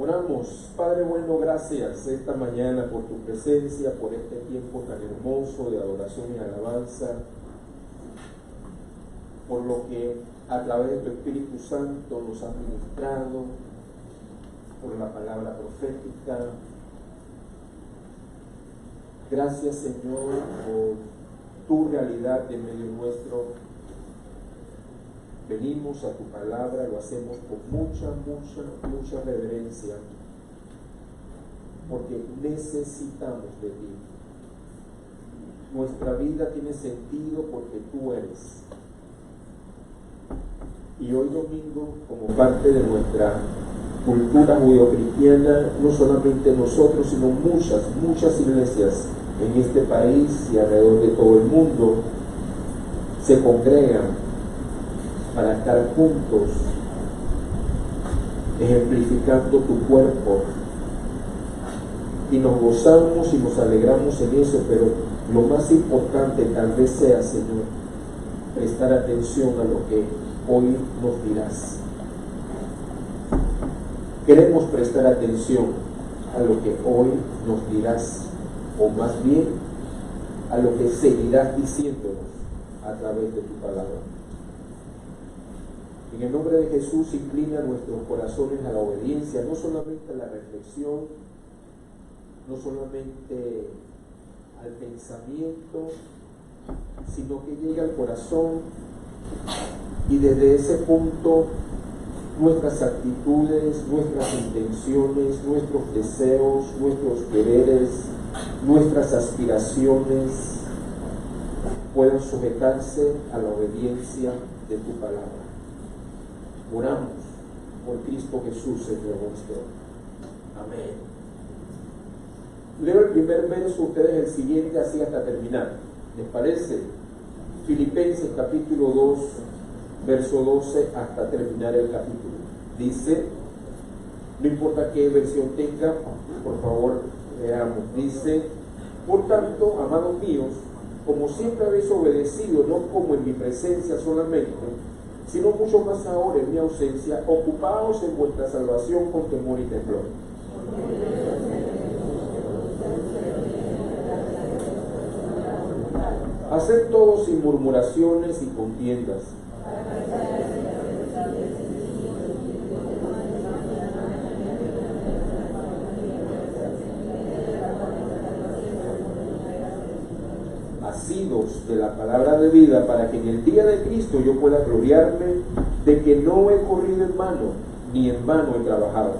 Oramos. Padre bueno, gracias esta mañana por tu presencia, por este tiempo tan hermoso de adoración y alabanza, por lo que a través de tu Espíritu Santo nos has ministrado, por la palabra profética. Gracias, Señor, por tu realidad en medio nuestro. Venimos a tu palabra, lo hacemos con mucha reverencia, porque necesitamos de ti. Nuestra vida tiene sentido porque tú eres. Y hoy domingo, como parte de nuestra cultura judeocristiana, no solamente nosotros, sino muchas iglesias en este país y alrededor de todo el mundo se congregan para estar juntos, ejemplificando tu cuerpo, y nos gozamos y nos alegramos en eso, pero lo más importante tal vez sea, Señor, prestar atención a lo que hoy nos dirás. Queremos prestar atención a lo que hoy nos dirás, o más bien a lo que seguirás diciéndonos a través de tu palabra. En el nombre de Jesús, inclina nuestros corazones a la obediencia, no solamente a la reflexión, no solamente al pensamiento, sino que llegue al corazón, y desde ese punto nuestras actitudes, nuestras intenciones, nuestros deseos, nuestros quereres, nuestras aspiraciones puedan sujetarse a la obediencia de tu palabra. Oramos por Cristo Jesús, Señor nuestro. Amén. Leo el primer verso, ustedes el siguiente, así hasta terminar. ¿Les parece? Filipenses capítulo 2, verso 12 hasta terminar el capítulo. Dice, no importa qué versión tenga, por favor, leamos. Dice, por tanto, amados míos, como siempre habéis obedecido, no como en mi presencia solamente, sino mucho más ahora en mi ausencia, ocupaos en vuestra salvación con temor y temblor. Haced todo sin murmuraciones y contiendas. Asidos de la palabra de vida, para que en el día de Cristo yo pueda gloriarme de que no he corrido en vano, ni en vano he trabajado.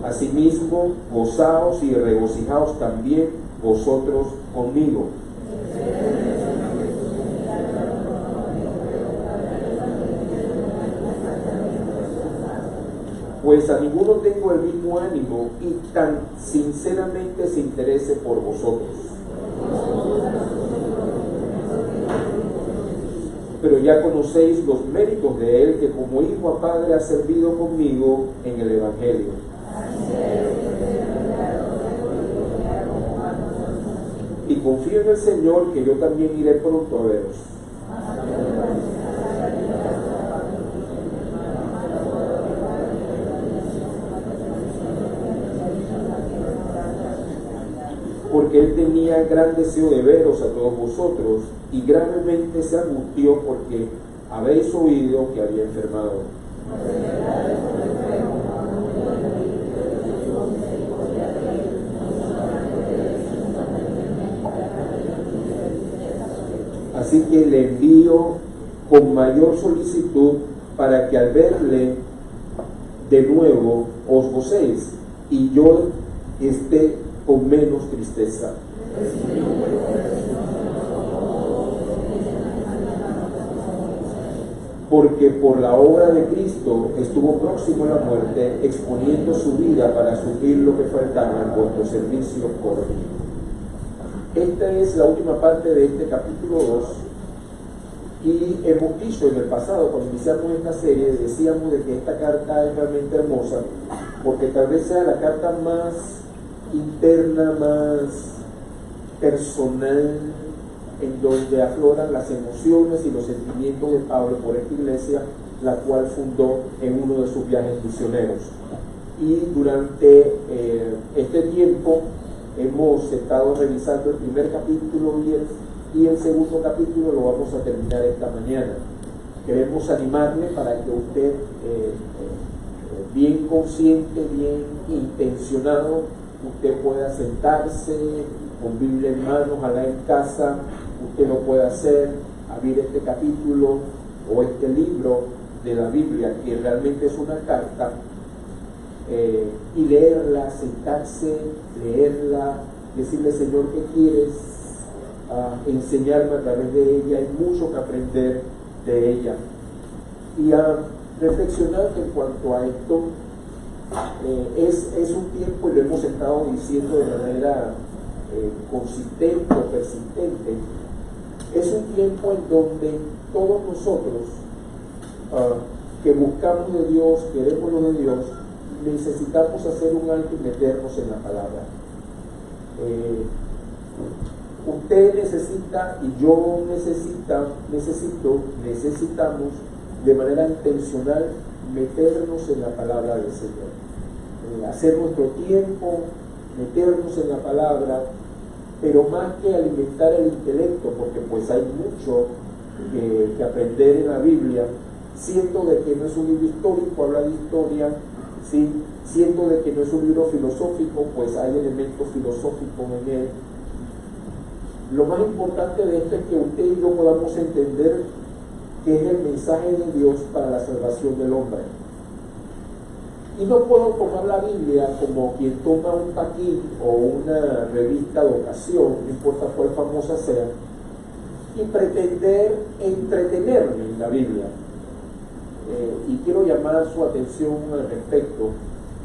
Asimismo, gozaos y regocijaos también vosotros conmigo. Pues a ninguno tengo el mismo ánimo y tan sinceramente se interese por vosotros. Pero ya conocéis los méritos de él, que como hijo a padre ha servido conmigo en el Evangelio. Y confío en el Señor que yo también iré pronto a veros. Porque él tenía gran deseo de veros a todos vosotros, y gravemente se angustió porque habéis oído que había enfermado. Así que le envío con mayor solicitud para que al verle de nuevo os gocéis y yo esté con menos tristeza. Porque por la obra de Cristo estuvo próximo a la muerte, exponiendo su vida para suplir lo que faltaba en vuestro servicio por mí. Esta es la última parte de este capítulo 2, y hemos dicho en el pasado, cuando iniciamos esta serie, decíamos de que esta carta es realmente hermosa, porque tal vez sea la carta más interna, más personal, en donde afloran las emociones y los sentimientos de Pablo por esta iglesia, la cual fundó en uno de sus viajes misioneros. Y durante este tiempo hemos estado revisando el primer capítulo y el segundo capítulo lo vamos a terminar esta mañana. Queremos animarle para que usted, bien consciente, bien intencionado, usted pueda sentarse con Biblia en mano, ojalá en casa, usted lo pueda hacer, abrir este capítulo o este libro de la Biblia, que realmente es una carta, y leerla, sentarse, leerla, decirle: Señor, ¿qué quieres enseñarme a través de ella? Hay mucho que aprender de ella. Y a reflexionar en cuanto a esto, es un tiempo, y lo hemos estado diciendo de manera consistente o persistente, es un tiempo en donde todos nosotros que buscamos de Dios, queremos lo de Dios, necesitamos hacer un alto y meternos en la palabra. Usted necesita y yo necesitamos de manera intencional meternos en la palabra del Señor, hacer nuestro tiempo, meternos en la palabra, pero más que alimentar el intelecto, porque pues hay mucho que aprender en la Biblia, siento de que no es un libro histórico, habla de historia, ¿sí? Siento de que no es un libro filosófico, pues hay elementos filosóficos en él. Lo más importante de esto es que usted y yo podamos entender que es el mensaje de Dios para la salvación del hombre. Y no puedo tomar la Biblia como quien toma un paquín o una revista de ocasión, no importa cuál famosa sea, y pretender entretenerme en la Biblia. Y quiero llamar su atención al respecto,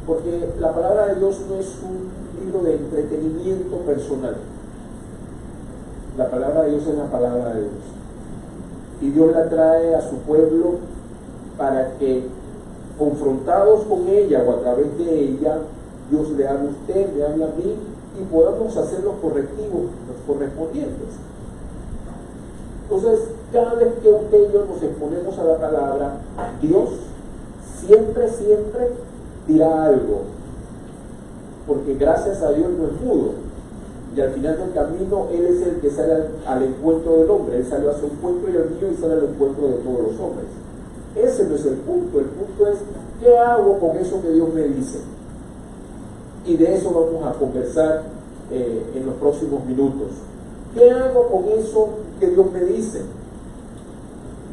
porque la palabra de Dios no es un libro de entretenimiento personal. La palabra de Dios es la palabra de Dios. Y Dios la trae a su pueblo para que, confrontados con ella o a través de ella, Dios le habla a usted, le habla a mí, y podamos hacer los correctivos, los correspondientes. Entonces, cada vez que usted y yo nos exponemos a la palabra, Dios siempre dirá algo, porque gracias a Dios no es mudo, y al final del camino Él es el que sale al encuentro del hombre. Él salió a su encuentro y al mío, y sale al encuentro de todos los hombres. Ese no es el punto es ¿qué hago con eso que Dios me dice? Y de eso vamos a conversar en los próximos minutos. ¿Qué hago con eso que Dios me dice?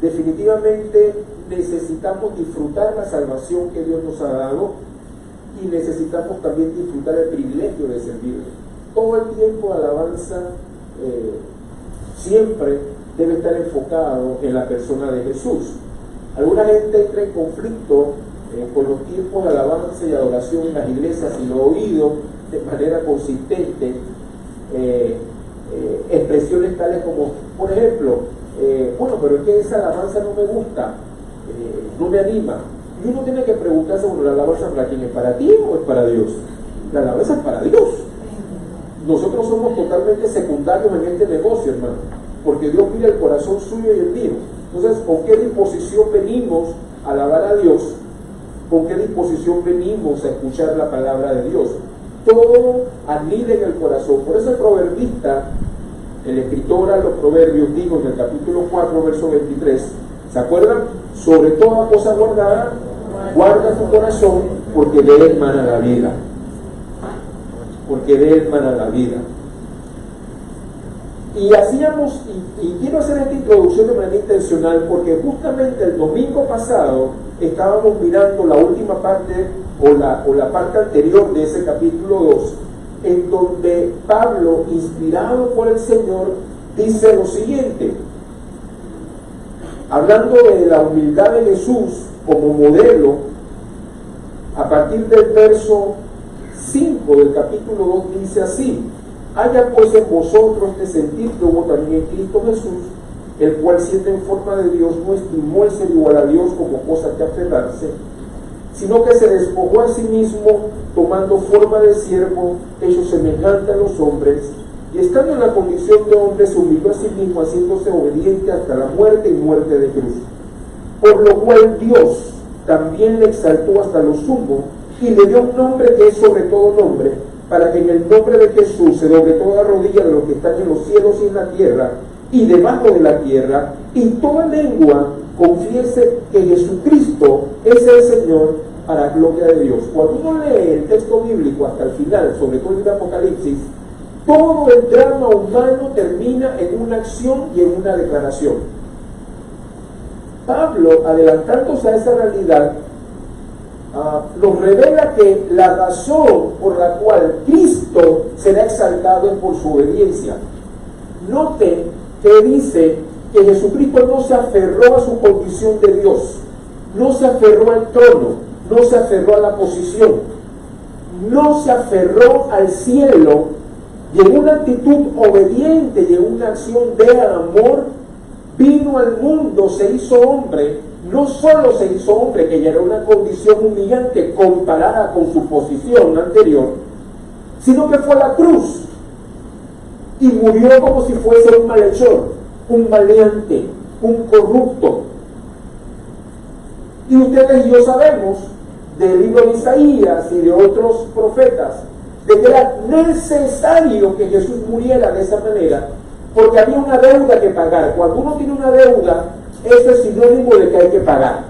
Definitivamente necesitamos disfrutar la salvación que Dios nos ha dado, y necesitamos también disfrutar el privilegio de servirle. Todo el tiempo de alabanza siempre debe estar enfocado en la persona de Jesús. Alguna gente entra en conflicto con los tiempos de alabanza y adoración en las iglesias, y lo he oído de manera consistente, expresiones tales como, por ejemplo, bueno, pero es que esa alabanza no me gusta, no me anima. Y uno tiene que preguntarse, bueno, ¿la alabanza para quién es? ¿Para ti o es para Dios? La alabanza es para Dios. Nosotros somos totalmente secundarios en este negocio, hermano, porque Dios mira el corazón suyo y el mío. Entonces, ¿con qué disposición venimos a alabar a Dios? ¿Con qué disposición venimos a escuchar la palabra de Dios? Todo anida en el corazón. Por eso el proverbista, el escritor a los proverbios, dijo en el capítulo 4, verso 23, ¿se acuerdan? Sobre toda cosa guardada, guarda tu corazón, porque de él mana la vida. Porque de él mana la vida. Y hacíamos, y quiero hacer esta introducción de manera intencional, porque justamente el domingo pasado estábamos mirando la última parte, o la parte anterior de ese capítulo 2, en donde Pablo, inspirado por el Señor, dice lo siguiente, hablando de la humildad de Jesús como modelo, a partir del verso 5 del capítulo 2, dice así: haya pues en vosotros este sentir que hubo también en Cristo Jesús, el cual, siendo en forma de Dios, no estimó el ser igual a Dios como cosa que aferrarse, sino que se despojó a sí mismo, tomando forma de siervo, hecho semejante a los hombres, y estando en la condición de hombre, se humilló a sí mismo, haciéndose obediente hasta la muerte y muerte de cruz. Por lo cual Dios también le exaltó hasta lo sumo y le dio un nombre que es sobre todo nombre, para que en el nombre de Jesús se doble toda rodilla de los que están en los cielos y en la tierra y debajo de la tierra, y toda lengua confiese que Jesucristo es el Señor, para gloria de Dios. Cuando uno lee el texto bíblico hasta el final, sobre todo el Apocalipsis, todo el drama humano termina en una acción y en una declaración. Pablo, adelantándose a esa realidad, nos revela que la razón por la cual Cristo será exaltado es por su obediencia. Note que dice que Jesucristo no se aferró a su condición de Dios, no se aferró al trono, no se aferró a la posición, no se aferró al cielo, y en una actitud obediente y en una acción de amor vino al mundo, se hizo hombre. No solo se hizo hombre, que ya era una condición humillante comparada con su posición anterior, sino que fue a la cruz y murió como si fuese un malhechor, un maleante, un corrupto. Y ustedes y yo sabemos del libro de Isaías y de otros profetas de que era necesario que Jesús muriera de esa manera, porque había una deuda que pagar. Cuando uno tiene una deuda, eso es sinónimo de que hay que pagar.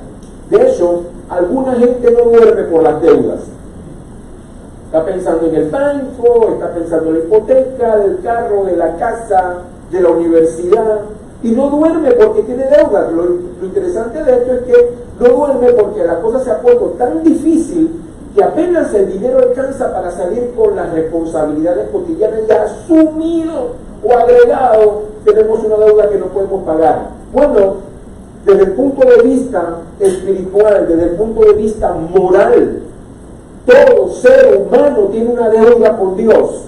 De hecho, alguna gente no duerme por las deudas. Está pensando en el banco, está pensando en la hipoteca, del carro, de la casa, de la universidad, y no duerme porque tiene deudas. Lo interesante de esto es que no duerme porque la cosa se ha puesto tan difícil que apenas el dinero alcanza para salir con las responsabilidades cotidianas, ya asumido o agregado, tenemos una deuda que no podemos pagar. Bueno, desde el punto de vista espiritual, desde el punto de vista moral, todo ser humano tiene una deuda con Dios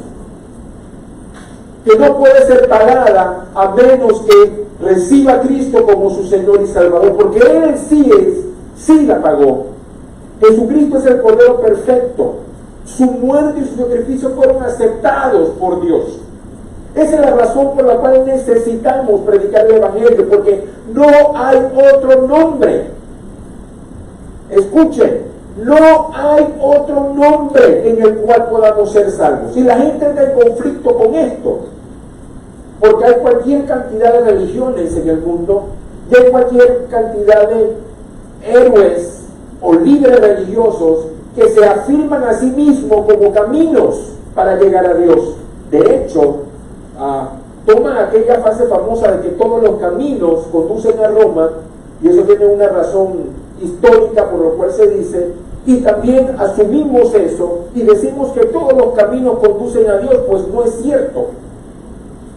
que no puede ser pagada a menos que reciba a Cristo como su Señor y Salvador, porque Él sí la pagó. Jesucristo es el Cordero perfecto. Su muerte y su sacrificio fueron aceptados por Dios. Esa es la razón por la cual necesitamos predicar el Evangelio, porque no hay otro nombre. Escuchen, no hay otro nombre en el cual podamos ser salvos. Si la gente está en conflicto con esto, porque hay cualquier cantidad de religiones en el mundo, y hay cualquier cantidad de héroes o líderes religiosos que se afirman a sí mismos como caminos para llegar a Dios. De hecho, toman aquella frase famosa de que todos los caminos conducen a Roma, y eso tiene una razón histórica por lo cual se dice, y también asumimos eso y decimos que todos los caminos conducen a Dios. Pues no es cierto.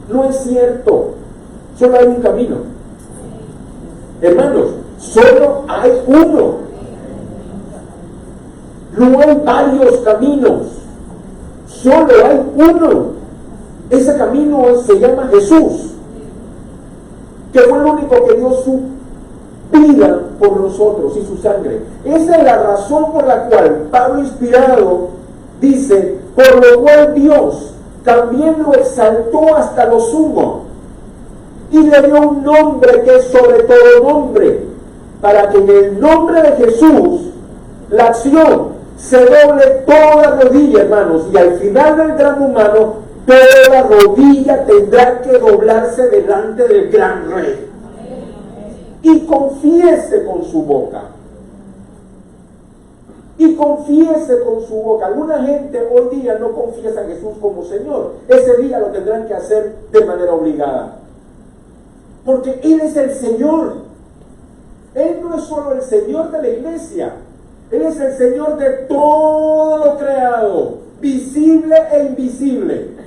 No es cierto. Solo hay un camino. Hermanos, solo hay uno. No hay varios caminos. Solo hay uno. Ese camino se llama Jesús, que fue el único que dio su vida por nosotros y su sangre. Esa es la razón por la cual Pablo, inspirado, dice: por lo cual Dios también lo exaltó hasta lo sumo y le dio un nombre que es sobre todo nombre, para que en el nombre de Jesús la acción se doble toda rodilla, hermanos, y al final del drama humano toda rodilla tendrá que doblarse delante del gran Rey y confiese con su boca. Y confiese con su boca. Alguna gente hoy día no confiesa a Jesús como Señor. Ese día lo tendrán que hacer de manera obligada, porque Él es el Señor. Él no es solo el Señor de la iglesia, Él es el Señor de todo lo creado, visible e invisible.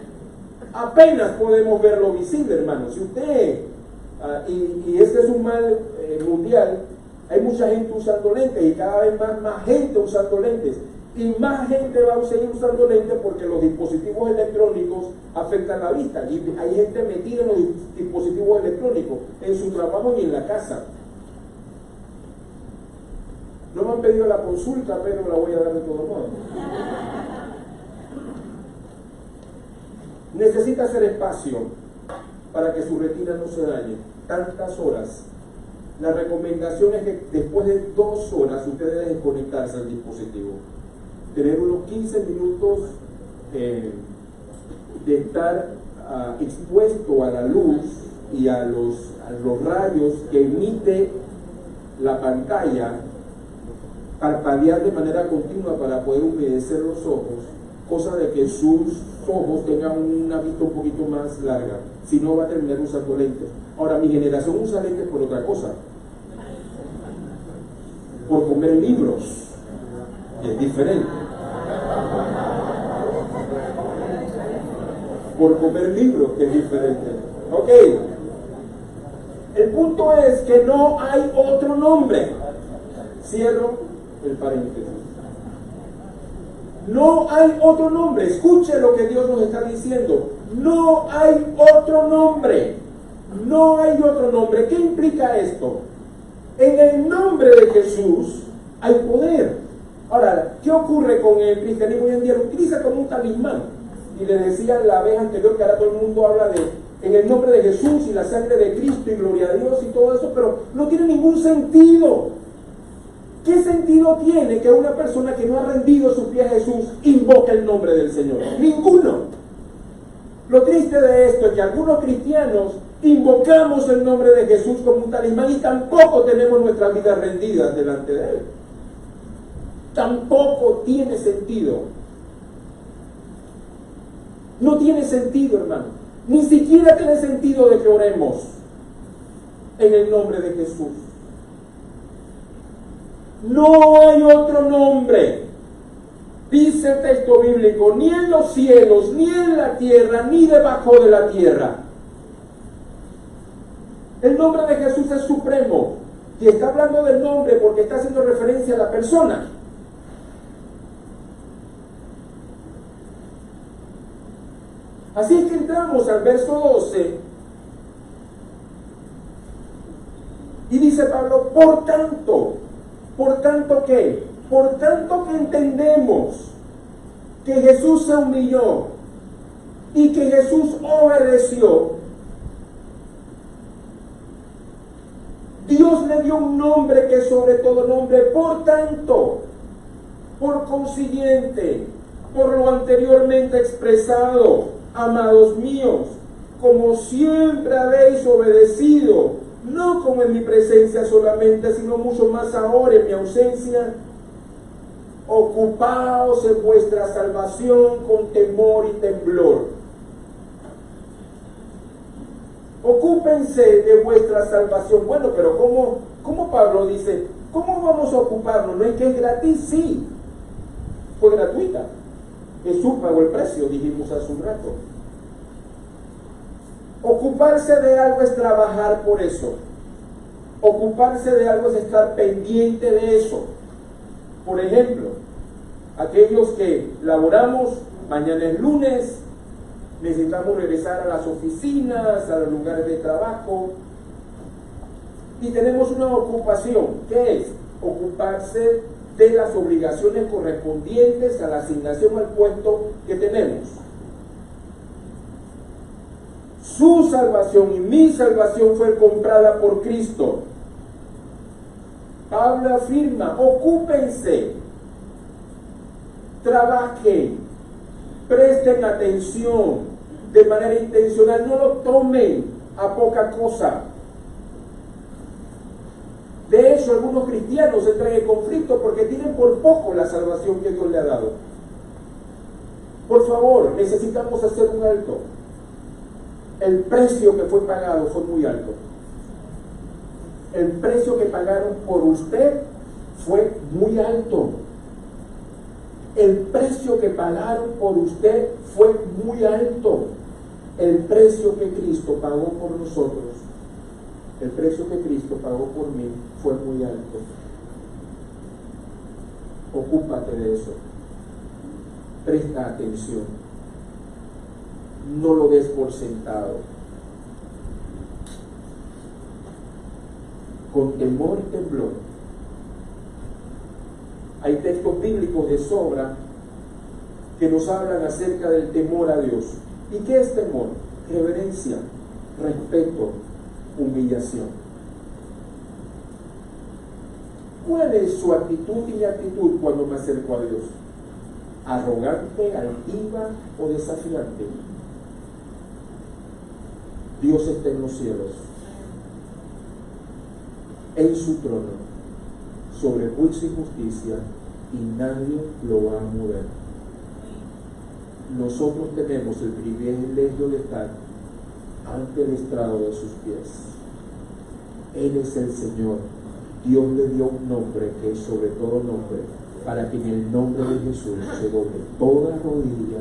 Apenas podemos ver lo visible, hermanos. Si usted, y este es un mal mundial, hay mucha gente usando lentes y cada vez más gente usando lentes. Y más gente va a seguir usando lentes porque los dispositivos electrónicos afectan la vista. Y hay gente metida en los dispositivos electrónicos, en su trabajo y en la casa. No me han pedido la consulta, pero la voy a dar de todos modos. necesita hacer espacio para que su retina no se dañe. Tantas horas. La recomendación es que después de 2 horas usted debe desconectarse al dispositivo. Tener unos 15 minutos de estar expuesto a la luz y a los rayos que emite la pantalla, parpadear de manera continua para poder humedecer los ojos, cosa de que sus ojos tengan una vista un poquito más larga, si no va a terminar usando lentes. Ahora, mi generación usa lentes por otra cosa, por comer libros, y es diferente. Por comer libros, que es diferente. Ok. El punto es que no hay otro nombre. Cierro el paréntesis. No hay otro nombre. Escuche lo que Dios nos está diciendo. No hay otro nombre. No hay otro nombre. ¿Qué implica esto? En el nombre de Jesús hay poder. Ahora, ¿qué ocurre con el cristianismo hoy en día? Lo utiliza como un talismán. Y le decía la vez anterior que ahora todo el mundo habla de en el nombre de Jesús y la sangre de Cristo y gloria a Dios y todo eso, pero no tiene ningún sentido. ¿Qué sentido tiene que una persona que no ha rendido sus pies a Jesús invoque el nombre del Señor? Ninguno. Lo triste de esto es que algunos cristianos invocamos el nombre de Jesús como un talismán y tampoco tenemos nuestras vidas rendidas delante de Él. Tampoco tiene sentido. No tiene sentido, hermano. Ni siquiera tiene sentido de que oremos en el nombre de Jesús. No hay otro nombre, dice el texto bíblico, ni en los cielos, ni en la tierra, ni debajo de la tierra. El nombre de Jesús es supremo. Y está hablando del nombre porque está haciendo referencia a la persona. Así es que entramos al verso 12 y dice Pablo, por tanto ¿qué? Por tanto que entendemos que Jesús se humilló y que Jesús obedeció, Dios le dio un nombre que es sobre todo nombre. Por tanto, por consiguiente, por lo anteriormente expresado, amados míos, como siempre habéis obedecido, no como en mi presencia solamente, sino mucho más ahora en mi ausencia, ocupaos en vuestra salvación con temor y temblor. Ocúpense de vuestra salvación. Bueno, pero ¿cómo Pablo dice? ¿Cómo vamos a ocuparnos? ¿No es que es gratis? Sí, fue gratuita. Jesús pagó el precio, dijimos hace un rato. Ocuparse de algo es trabajar por eso. Ocuparse de algo es estar pendiente de eso. Por ejemplo, aquellos que laboramos, mañana es lunes, necesitamos regresar a las oficinas, a los lugares de trabajo, y tenemos una ocupación. ¿Qué es? Ocuparse de las obligaciones correspondientes a la asignación al puesto que tenemos. Su salvación y mi salvación fue comprada por Cristo. Pablo afirma, ocúpense, trabajen, presten atención de manera intencional, no lo tomen a poca cosa. De hecho, algunos cristianos entran en conflicto porque tienen por poco la salvación que Dios le ha dado. Por favor, necesitamos hacer un alto. El precio que fue pagado fue muy alto. El precio que pagaron por usted fue muy alto. El precio que pagaron por usted fue muy alto. El precio que Cristo pagó por nosotros, el precio que Cristo pagó por mí fue muy alto. Ocúpate de eso. Presta atención. No lo des por sentado. Con temor y temblor. Hay textos bíblicos de sobra que nos hablan acerca del temor a Dios. ¿Y qué es temor? Reverencia, respeto, humillación. ¿Cuál es su actitud y mi actitud cuando me acerco a Dios? ¿Arrogante, altiva o desafiante? Dios está en los cielos, en su trono, sobre juicio y justicia, y nadie lo va a mover. Nosotros tenemos el privilegio de estar ante el estrado de sus pies. Él es el Señor. Dios le dio un nombre que es sobre todo nombre, para que en el nombre de Jesús se doble toda rodilla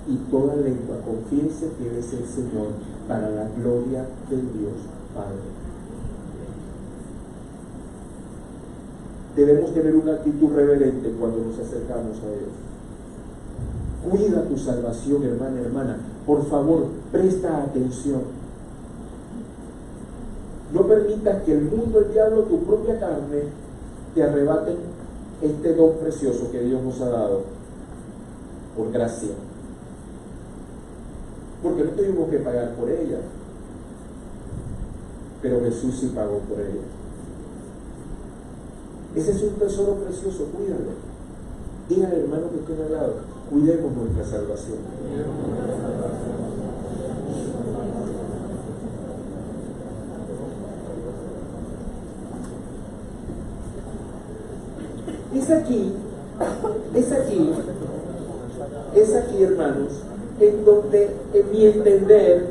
y toda lengua confiese que Él es el Señor, para la gloria del Dios Padre. Debemos tener una actitud reverente cuando nos acercamos a Dios. Cuida tu salvación, hermana, hermana. Por favor, presta atención. No permitas que el mundo, el diablo, tu propia carne, te arrebaten este don precioso que Dios nos ha dado por gracia. Porque no tuvimos que pagar por ella, pero Jesús sí pagó por ella. Ese es un tesoro precioso, cuídalo. Dígale al hermano que está al lado, cuidemos nuestra salvación. Es aquí, hermanos, en donde, en mi entender,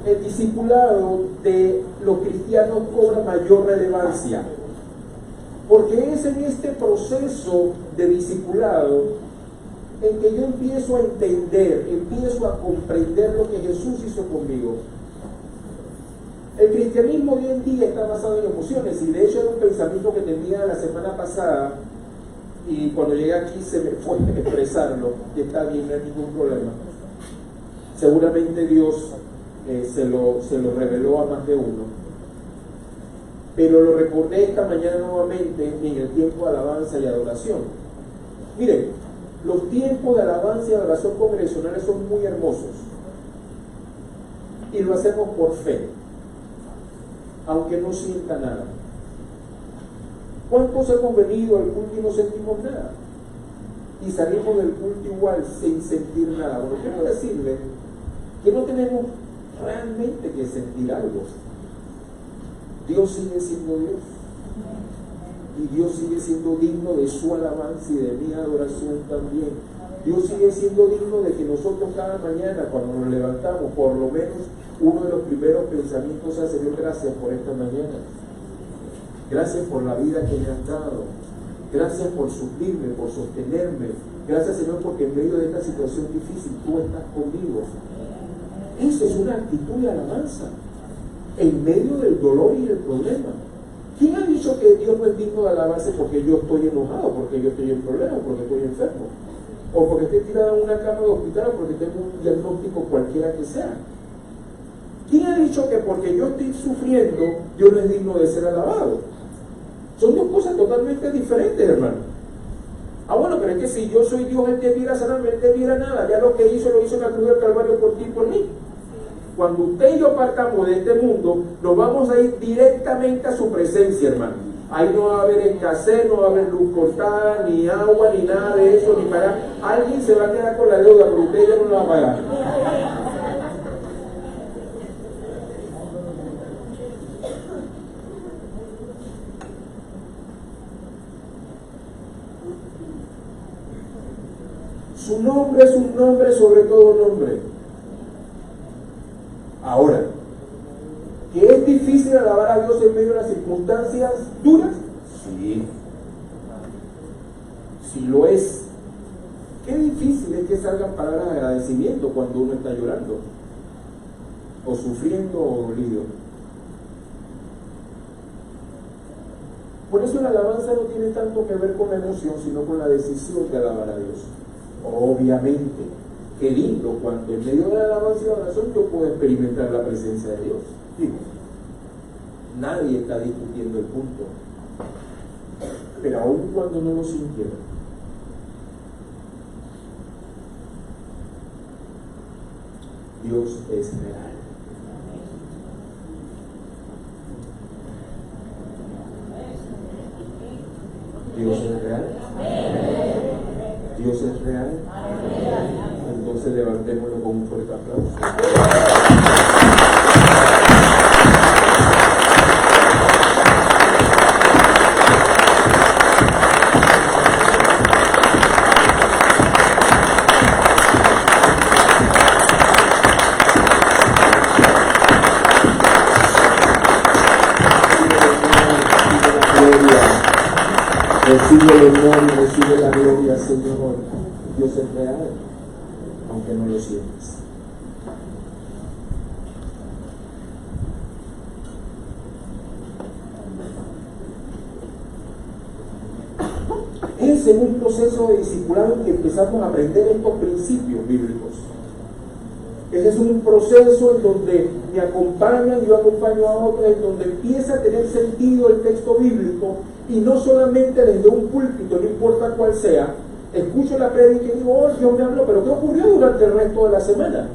el discipulado de los cristianos cobra mayor relevancia. Porque es en este proceso de discipulado en que yo empiezo a entender, empiezo a comprender lo que Jesús hizo conmigo. El cristianismo hoy en día está basado en emociones, y de hecho era un pensamiento que tenía la semana pasada, y cuando llegué aquí se me fue a expresarlo, y está bien, no hay ningún problema. Seguramente Dios se lo reveló a más de uno. Pero lo recordé esta mañana nuevamente en el tiempo de alabanza y adoración. Miren, los tiempos de alabanza y adoración congregacionales son muy hermosos. Y lo hacemos por fe, aunque no sienta nada. ¿Cuántos hemos venido al culto y no sentimos nada? Y salimos del culto igual, sin sentir nada. Bueno, quiero decirles que no tenemos realmente que sentir algo. Dios sigue siendo Dios, y Dios sigue siendo digno de su alabanza y de mi adoración también. Dios sigue siendo digno de que nosotros cada mañana, cuando nos levantamos, por lo menos uno de los primeros pensamientos sea: Señor, gracias por esta mañana, gracias por la vida que me has dado, gracias por suplirme, por sostenerme, gracias, Señor, porque en medio de esta situación difícil tú estás conmigo. Eso es una actitud de alabanza en medio del dolor y del problema. ¿Quién ha dicho que Dios no es digno de alabarse porque yo estoy enojado, porque yo estoy en problemas, porque estoy enfermo, o porque estoy tirado en una cama de hospital, o porque tengo un diagnóstico cualquiera que sea? ¿Quién ha dicho que porque yo estoy sufriendo, Dios no es digno de ser alabado? Son dos cosas totalmente diferentes, hermano. Ah, bueno, pero es que si yo soy Dios, Él debiera sanarme, Él debiera nada. Ya lo que hizo, lo hizo en la cruz del Calvario por ti y por mí. Cuando usted y yo partamos de este mundo, nos vamos a ir directamente a su presencia, hermano. Ahí no va a haber escasez, no va a haber luz cortada, ni agua, ni nada de eso, ni pagar. Alguien se va a quedar con la deuda, pero usted ya no la va a pagar. Su nombre es un nombre sobre todo nombre. Ahora, ¿que es difícil alabar a Dios en medio de las circunstancias duras? Sí. Sí lo es. Qué difícil es que salgan palabras de agradecimiento cuando uno está llorando, o sufriendo, o dolido. Por eso la alabanza no tiene tanto que ver con la emoción, sino con la decisión de alabar a Dios. Obviamente, qué lindo cuando en medio de la alabanza y la oración yo puedo experimentar la presencia de Dios. Digo, nadie está discutiendo el punto, pero aún cuando no lo sintiera, Dios es real. Dios es real. Dios es real. Entonces levantémoslo con un fuerte aplauso. Recibe el honor y recibe la gloria, Señor. Dios es real, aunque no lo sientas. Es en un proceso de discipulado en que empezamos a aprender estos principios bíblicos. Ese es un proceso en donde me acompañan, yo acompaño a otros, en donde empieza a tener sentido el texto bíblico, y no solamente desde un púlpito, no importa cuál sea, escucho la prédica y digo, oh, Dios me habló, pero ¿qué ocurrió durante el resto de la semana?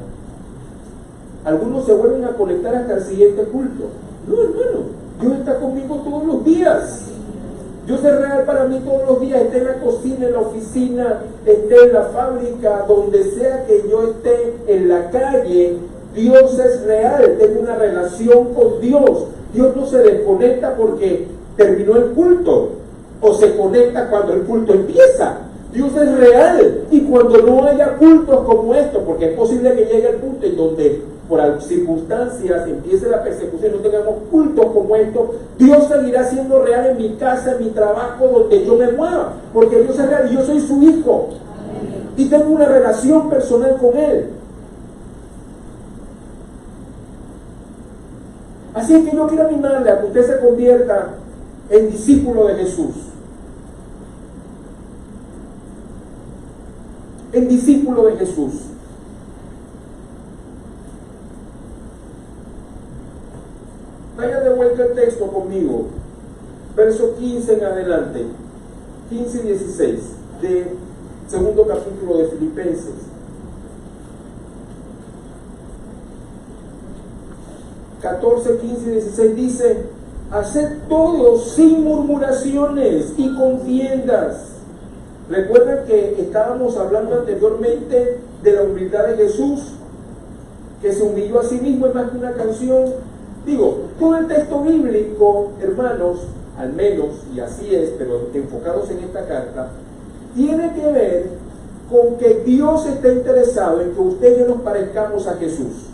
Algunos se vuelven a conectar hasta el siguiente culto. No, hermano, Dios está conmigo todos los días. Dios es real para mí todos los días, esté en la cocina, en la oficina, esté en la fábrica, donde sea que yo esté, en la calle. Dios es real, tengo una relación con Dios. Dios no se desconecta porque terminó el culto, o se conecta cuando el culto empieza. Dios es real, y cuando no haya cultos como estos, porque es posible que llegue el punto en donde por circunstancias empiece la persecución, no tengamos cultos como estos, Dios seguirá siendo real en mi casa, en mi trabajo, donde yo me mueva, porque Dios es real y yo soy su hijo y tengo una relación personal con Él. Así es que yo quiero animarle a que usted se convierta en discípulo de Jesús, en discípulo de Jesús. Vaya de vuelta el texto conmigo, verso 15 en adelante, 15 y 16 de segundo capítulo de Filipenses. (14, 15 y 16) dice: haced todo sin murmuraciones y contiendas. Recuerden que estábamos hablando anteriormente de la humildad de Jesús, que se humilló a sí mismo. Es más que una canción. Digo, todo el texto bíblico, hermanos, al menos, y así es, pero enfocados en esta carta, tiene que ver con que Dios está interesado en que usted y yo nos parezcamos a Jesús.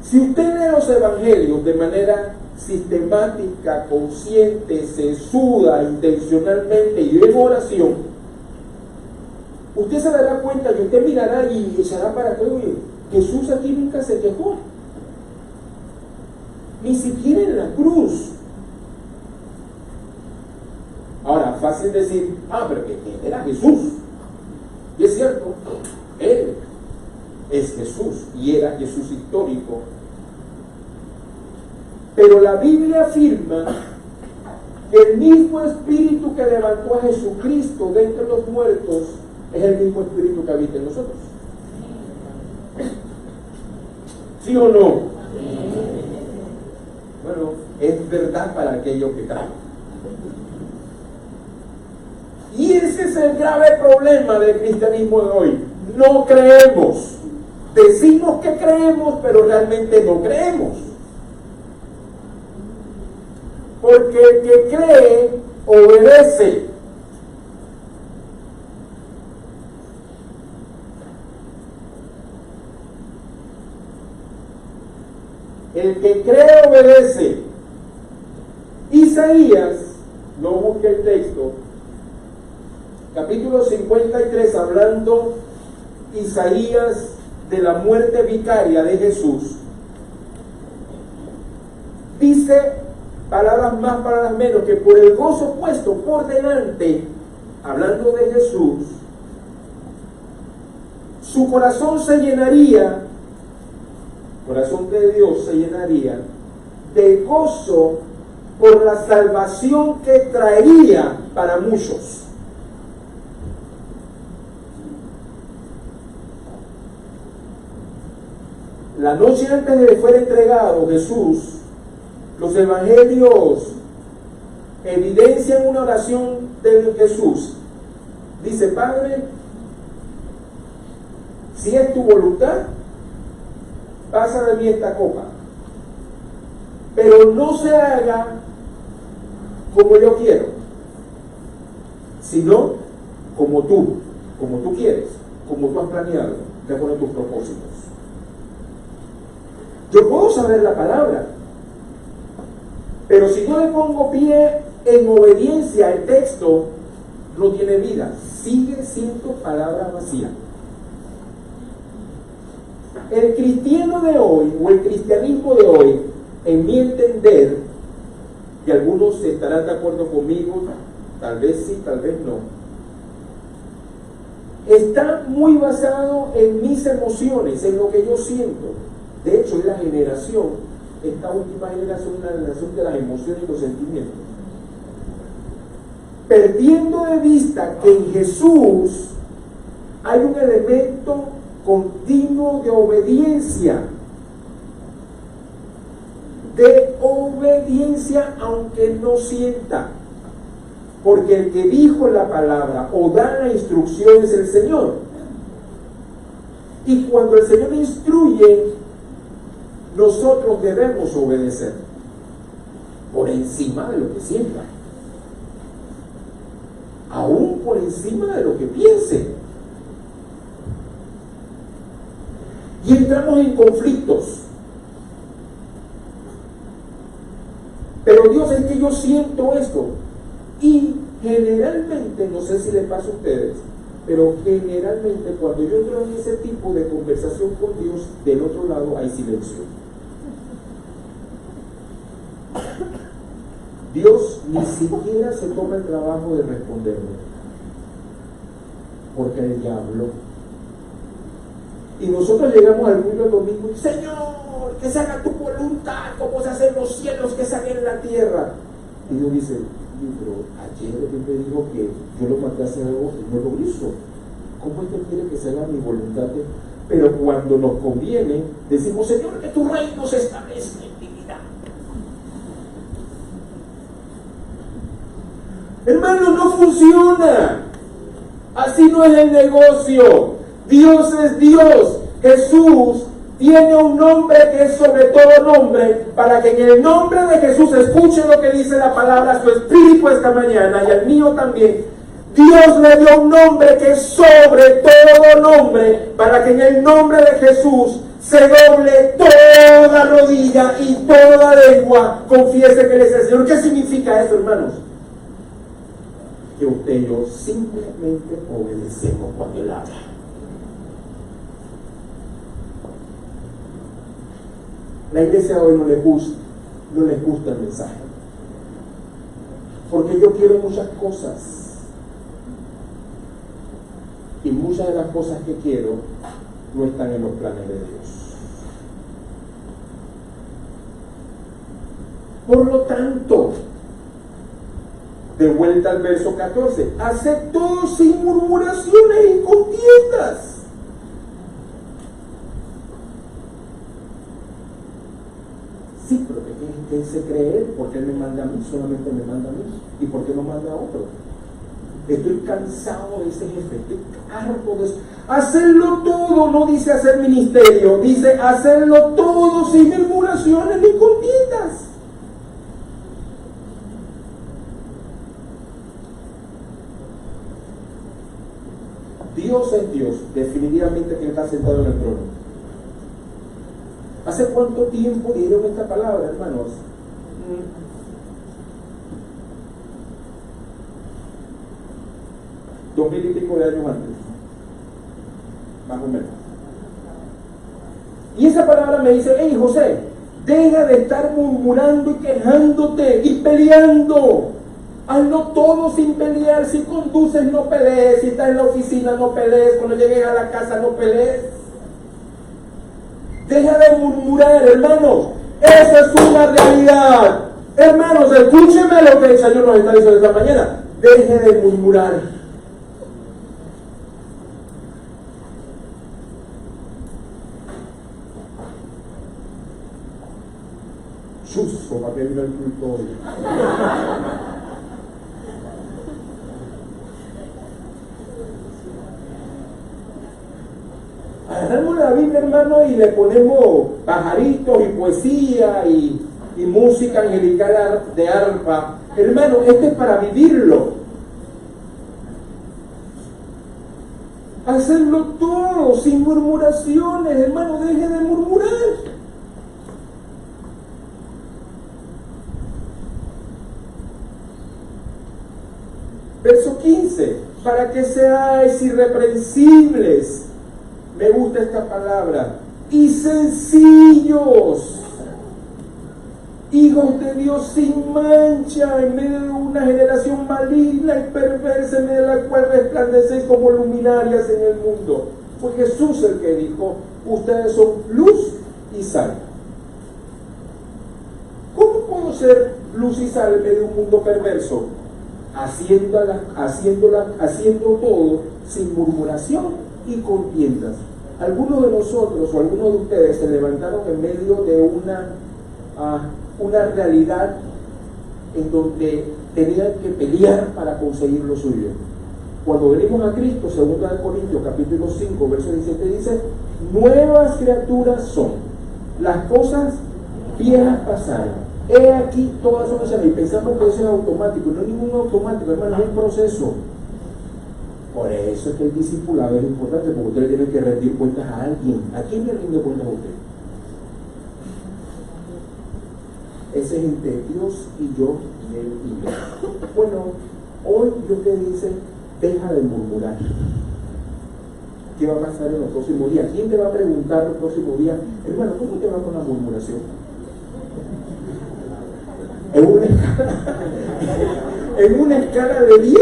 Si usted lee los evangelios de manera sistemática, consciente, sesuda, intencionalmente y en oración, usted se dará cuenta y usted mirará y echará para todo. Jesús aquí nunca se quejó, ni siquiera en la cruz. Ahora, fácil decir, pero que era Jesús. Y es cierto, Él es Jesús y era Jesús histórico. Pero la Biblia afirma que el mismo espíritu que levantó a Jesucristo de entre los muertos es el mismo espíritu que habita en nosotros. ¿Sí o no? Bueno, es verdad para aquellos que creen. Y ese es el grave problema del cristianismo de hoy. No creemos. Decimos que creemos, pero realmente no creemos. Porque el que cree, obedece. El que cree, obedece. Isaías, no busque el texto, capítulo 53, hablando Isaías de la muerte vicaria de Jesús, dice, palabras más, palabras menos, que por el gozo puesto por delante, hablando de Jesús, su corazón se llenaría, corazón de Dios se llenaría de gozo por la salvación que traería para muchos. La noche antes de que fuera entregado Jesús, los evangelios evidencian una oración de Jesús. Dice: Padre, si es tu voluntad, pasa de mí esta copa, pero no se haga como yo quiero, sino como tú quieres, como tú has planeado, de acuerdo a tus propósitos. Yo puedo saber la palabra, pero si yo le pongo pie en obediencia al texto, no tiene vida, sigue siendo palabra vacía. El cristiano de hoy, o el cristianismo de hoy, en mi entender, y algunos estarán de acuerdo conmigo, tal vez sí, tal vez no, está muy basado en mis emociones, en lo que yo siento. De hecho, es la generación, esta última generación, la generación de las emociones y los sentimientos, perdiendo de vista que en Jesús hay un elemento continuo de obediencia, aunque no sienta, porque el que dijo la palabra o da la instrucción es el Señor, y cuando el Señor instruye, nosotros debemos obedecer por encima de lo que sienta, aún por encima de lo que piense. Y entramos en conflictos. Pero Dios, es que yo siento esto. Y generalmente, no sé si les pasa a ustedes, pero generalmente cuando yo entro en ese tipo de conversación con Dios, del otro lado hay silencio. Dios ni siquiera se toma el trabajo de responderme, porque Él ya habló. Y nosotros llegamos al mundo del domingo y: Señor, que se haga tu voluntad, como se hace en los cielos, que se haga en la tierra. Y Dios dice: pero ayer Él me dijo que yo lo mandé a hacer algo y no lo hizo. ¿Cómo es que Él quiere que se haga mi voluntad? Pero cuando nos conviene, decimos: Señor, que tu reino se establezca en mi vida. Hermano, no funciona. Así no es el negocio. Dios es Dios. Jesús tiene un nombre que es sobre todo nombre, para que en el nombre de Jesús escuche lo que dice la palabra a su espíritu esta mañana y al mío también. Dios le dio un nombre que es sobre todo nombre, para que en el nombre de Jesús se doble toda rodilla y toda lengua confiese que Él es el Señor. ¿Qué significa eso, hermanos? Que usted y yo simplemente obedecemos cuando Él habla. La iglesia hoy no les gusta el mensaje, porque yo quiero muchas cosas, y muchas de las cosas que quiero no están en los planes de Dios. Por lo tanto, de vuelta al verso 14, haced todo sin murmuraciones y contiendas. Sí, pero ¿qué se cree Él? ¿Por qué Él me manda a mí? Solamente me manda a mí. ¿Y por qué no manda a otro? Estoy cansado de ese jefe, estoy harto de eso. Hacerlo todo, no dice hacer ministerio, dice hacerlo todo sin murmuraciones ni contiendas. Dios es Dios, definitivamente que está sentado en el trono. ¿Hace cuánto tiempo dijeron esta palabra, hermanos? 2000 y pico de años antes, más o menos. Y esa palabra me dice: hey José, deja de estar murmurando y quejándote y peleando. Hazlo todo sin pelear. Si conduces, no pelees. Si estás en la oficina, no pelees. Cuando llegues a la casa, no pelees. Deja de murmurar, hermanos. Esa es una realidad. Hermanos, escúcheme lo que el Señor nos está diciendo esta mañana. Deje de murmurar. chuzo, para que venga el culto hoy. Agarramos la Biblia, hermano, y le ponemos pajaritos y poesía y música angelical de arpa. Hermano, esto es para vivirlo. Hacerlo todo, sin murmuraciones, hermano, deje de murmurar. Verso 15, para que seáis irreprensibles, me gusta esta palabra, y sencillos, hijos de Dios sin mancha, en medio de una generación maligna y perversa, en medio de la cual resplandecéis como luminarias en el mundo. Fue Jesús el que dijo, ustedes son luz y sal. ¿Cómo puedo ser luz y sal en medio de un mundo perverso? Haciendo todo sin murmuración y contiendas. Algunos de nosotros o algunos de ustedes se levantaron en medio de una realidad en donde tenían que pelear para conseguir lo suyo. Cuando venimos a Cristo, 2 Corintios capítulo 5 verso 17 dice, nuevas criaturas son, las cosas viejas pasaron, he aquí todas son hechas, y pensamos que eso es automático. No es ningún automático, hermano, es un proceso. Por eso es que el discipulado es importante, porque usted le tiene que rendir cuentas a alguien. ¿A quién le rinde cuentas a usted? Ese es entre Dios y yo y él y yo. Bueno, hoy Dios te dice, deja de murmurar. ¿Qué va a pasar en los próximos días? ¿Quién te va a preguntar los próximos días? Hermano, ¿cómo te va con la murmuración? En una escala de 10,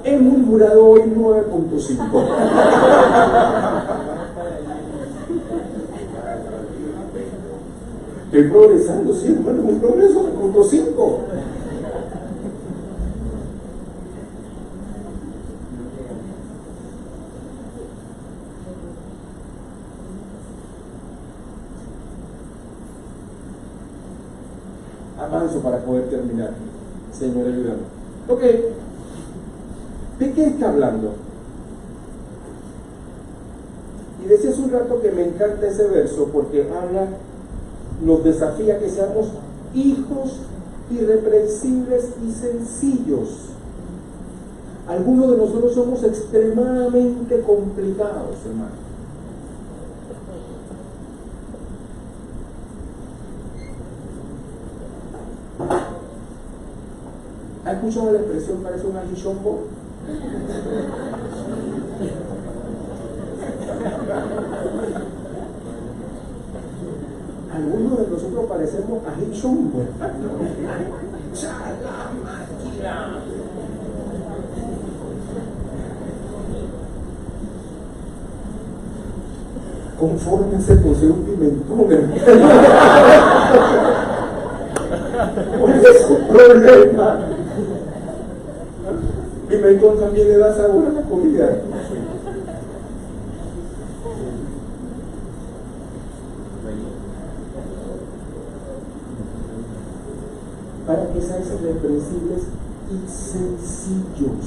he murmurado hoy 9.5. Estoy progresando, sí, hermano, un progreso de 0.5. Avanzo para poder terminar. Señor, ayúdame. Ok. ¿De qué está hablando? Y decía hace un rato que me encanta ese verso porque nos desafía que seamos hijos irreprensibles y sencillos. Algunos de nosotros somos extremadamente complicados, hermano. ¿Ha escuchado la expresión parece un ajichombo? Algunos de nosotros parecemos ajichombo. ¡Chala máquina! Confórmense con ser un pimentón, ¿cuál es su problema? Pimentón también le da sabor a la comida. Para que sean irreprensibles y sencillos.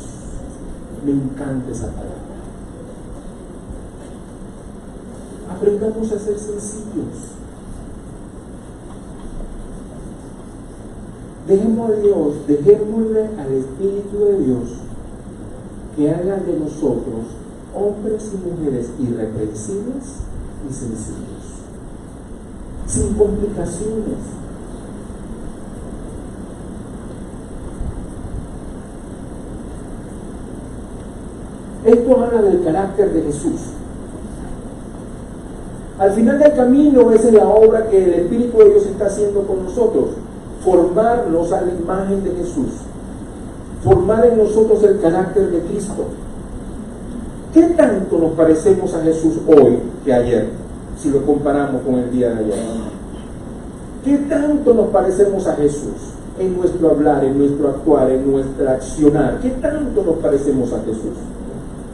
Me encanta esa palabra. Aprendamos a ser sencillos. Dejémosle al Espíritu de Dios que haga de nosotros hombres y mujeres irreprensibles y sencillos, sin complicaciones. Esto habla del carácter de Jesús. Al final del camino, esa es la obra que el Espíritu de Dios está haciendo con nosotros. Formarnos a la imagen de Jesús, formar en nosotros el carácter de Cristo. ¿Qué tanto nos parecemos a Jesús hoy que ayer, si lo comparamos con el día de ayer? ¿Qué tanto nos parecemos a Jesús en nuestro hablar, en nuestro actuar, en nuestra accionar? ¿Qué tanto nos parecemos a Jesús?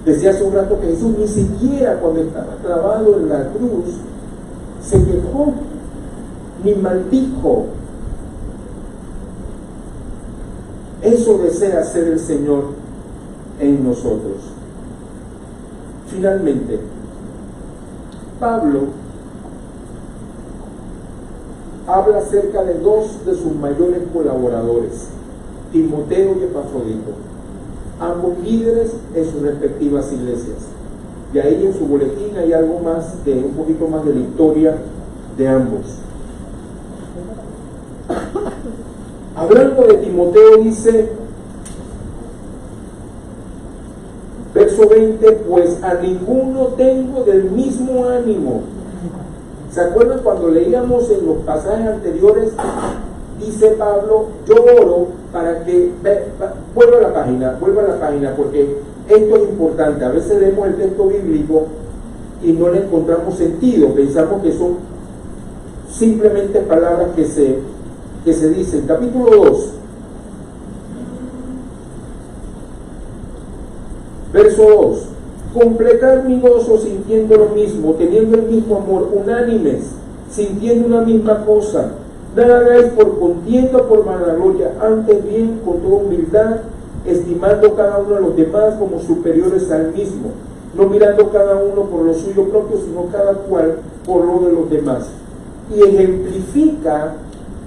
Decía hace un rato que Jesús ni siquiera cuando estaba clavado en la cruz se quejó. ni maldijo. Eso desea hacer el Señor en nosotros. Finalmente, Pablo habla acerca de dos de sus mayores colaboradores, Timoteo y Epafrodito, ambos líderes en sus respectivas iglesias. Y ahí en su boletín hay algo más, un poquito más de la historia de ambos. Hablando de Timoteo dice, verso 20, pues a ninguno tengo del mismo ánimo. ¿Se acuerdan cuando leíamos en los pasajes anteriores? Dice Pablo, yo oro para que, vuelva a la página, porque esto es importante. A veces leemos el texto bíblico y no le encontramos sentido, pensamos que son simplemente palabras que se dicen. Capítulo 2, verso 2, completar mi gozo sintiendo lo mismo, teniendo el mismo amor, unánimes, sintiendo una misma cosa. Nada hagáis por contienda o por vanagloria, antes bien con toda humildad, estimando cada uno a los demás como superiores al mismo, no mirando cada uno por lo suyo propio, sino cada cual por lo de los demás. Y ejemplifica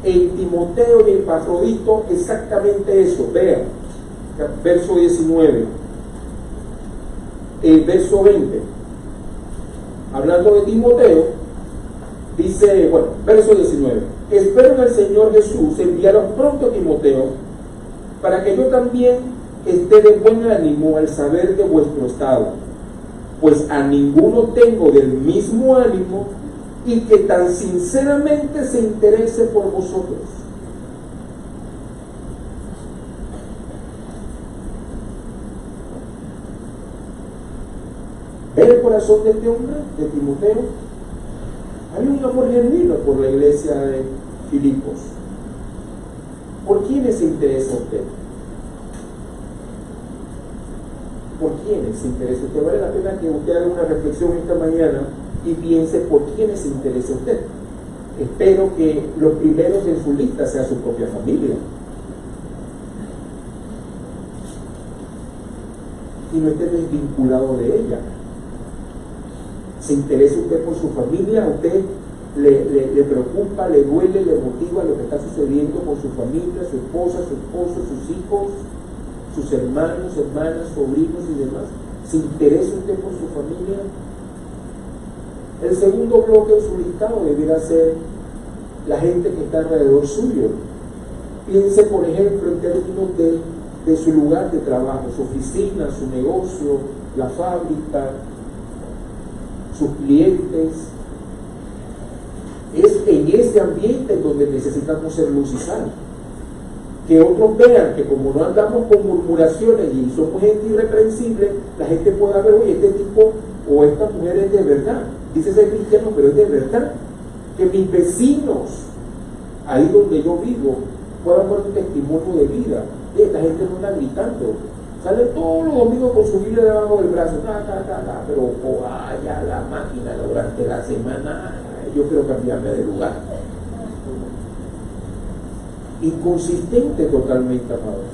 en Timoteo y Epafrodito exactamente eso. Vean, verso 19, el verso 20, hablando de Timoteo, dice, bueno, verso 19, espero en el Señor Jesús enviaros pronto a Timoteo, para que yo también esté de buen ánimo al saber de vuestro estado, pues a ninguno tengo del mismo ánimo y que tan sinceramente se interese por vosotros. ¿Ve el corazón de este hombre, de Timoteo? Hay un amor genuino por la iglesia de Filipos. ¿Por quiénes se interesa usted? ¿Por quiénes se interesa usted? Vale la pena que usted haga una reflexión esta mañana y piense por quiénes se interesa usted. Espero que los primeros en su lista sea su propia familia. Y no esté desvinculado de ella. ¿Se interesa usted por su familia? ¿A usted le preocupa, le duele, le motiva lo que está sucediendo con su familia, su esposa, su esposo, sus hijos, sus hermanos, hermanas, sobrinos y demás? ¿Se interesa usted por su familia? El segundo bloque de su listado debiera ser la gente que está alrededor suyo. Piense, por ejemplo, en términos de su lugar de trabajo, su oficina, su negocio, la fábrica, sus clientes. Es en ese ambiente en donde necesitamos ser luz y sal. Que otros vean que como no andamos con murmuraciones y somos gente irreprensible, la gente pueda ver, oye, este tipo o esta mujer es de verdad. Dice ser cristiano, pero es de verdad. Que mis vecinos, ahí donde yo vivo, puedan dar un testimonio de vida. Esta gente no está gritando. Sale todos los domingos con su Biblia debajo del brazo, pero ya la máquina durante la semana, yo quiero cambiarme de lugar. Inconsistente totalmente, amados.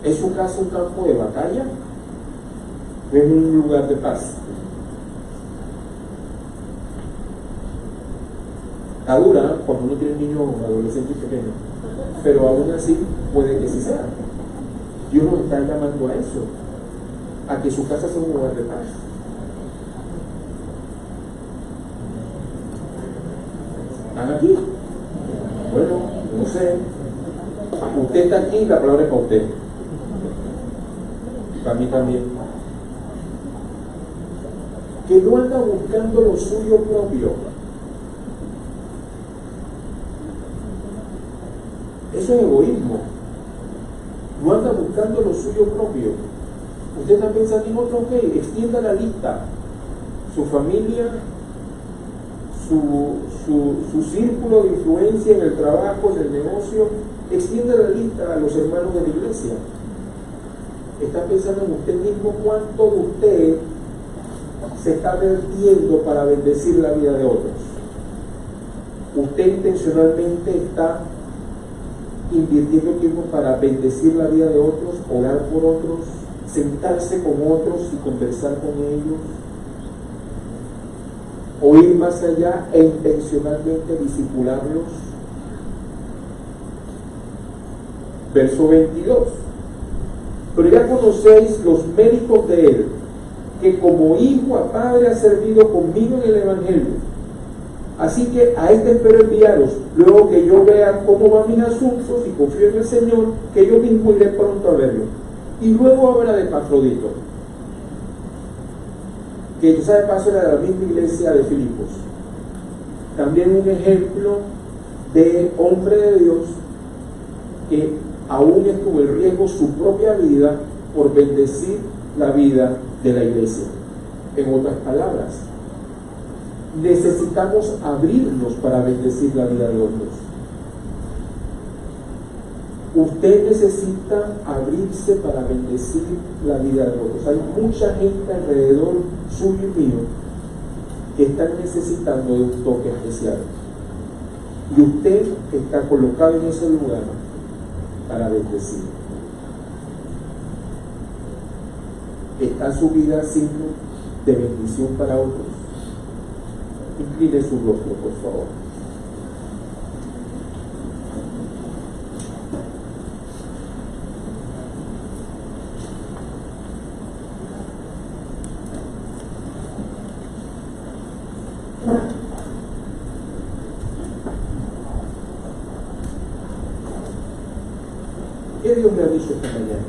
¿Es su casa un campo de batalla? ¿O es un lugar de paz? Está dura cuando uno tiene niños adolescentes pequeños, pero aún así puede que sí sea. Dios nos está llamando a eso, a que su casa sea un lugar de paz. ¿Están aquí? Bueno, no sé. Usted está aquí, la palabra es para usted. Para mí también. Que no anda buscando lo suyo propio. Eso es egoísmo. No anda buscando lo suyo propio. Usted está pensando en otro, ok, extienda la lista. Su familia, su círculo de influencia en el trabajo, en el negocio, extienda la lista a los hermanos de la iglesia. Está pensando en usted mismo, cuánto de usted se está vertiendo para bendecir la vida de otros? Usted intencionalmente está invirtiendo tiempo para bendecir la vida de otros, orar por otros, sentarse con otros y conversar con ellos, o ir más allá e intencionalmente discipularlos. Verso 22. Pero ya conocéis los méritos de él, que como hijo a padre ha servido conmigo en el evangelio. Así que a este espero enviaros, luego que yo vea cómo van mis asuntos y confío en el Señor, que yo mismo iré pronto a verlo. Y luego habla de Epafrodito, que tú sabes, paso era de la misma iglesia de Filipos. También un ejemplo de hombre de Dios que aún estuvo en riesgo su propia vida por bendecir la vida de la iglesia. En otras palabras, necesitamos abrirnos para bendecir la vida de otros. Usted necesita abrirse para bendecir la vida de otros. Hay mucha gente alrededor suyo y mío que están necesitando de un toque especial. Y usted está colocado en ese lugar para bendecir. ¿Está su vida siendo de bendición para otros? Incline su rostro, por favor. ¿Qué Dios le ha dicho esta mañana?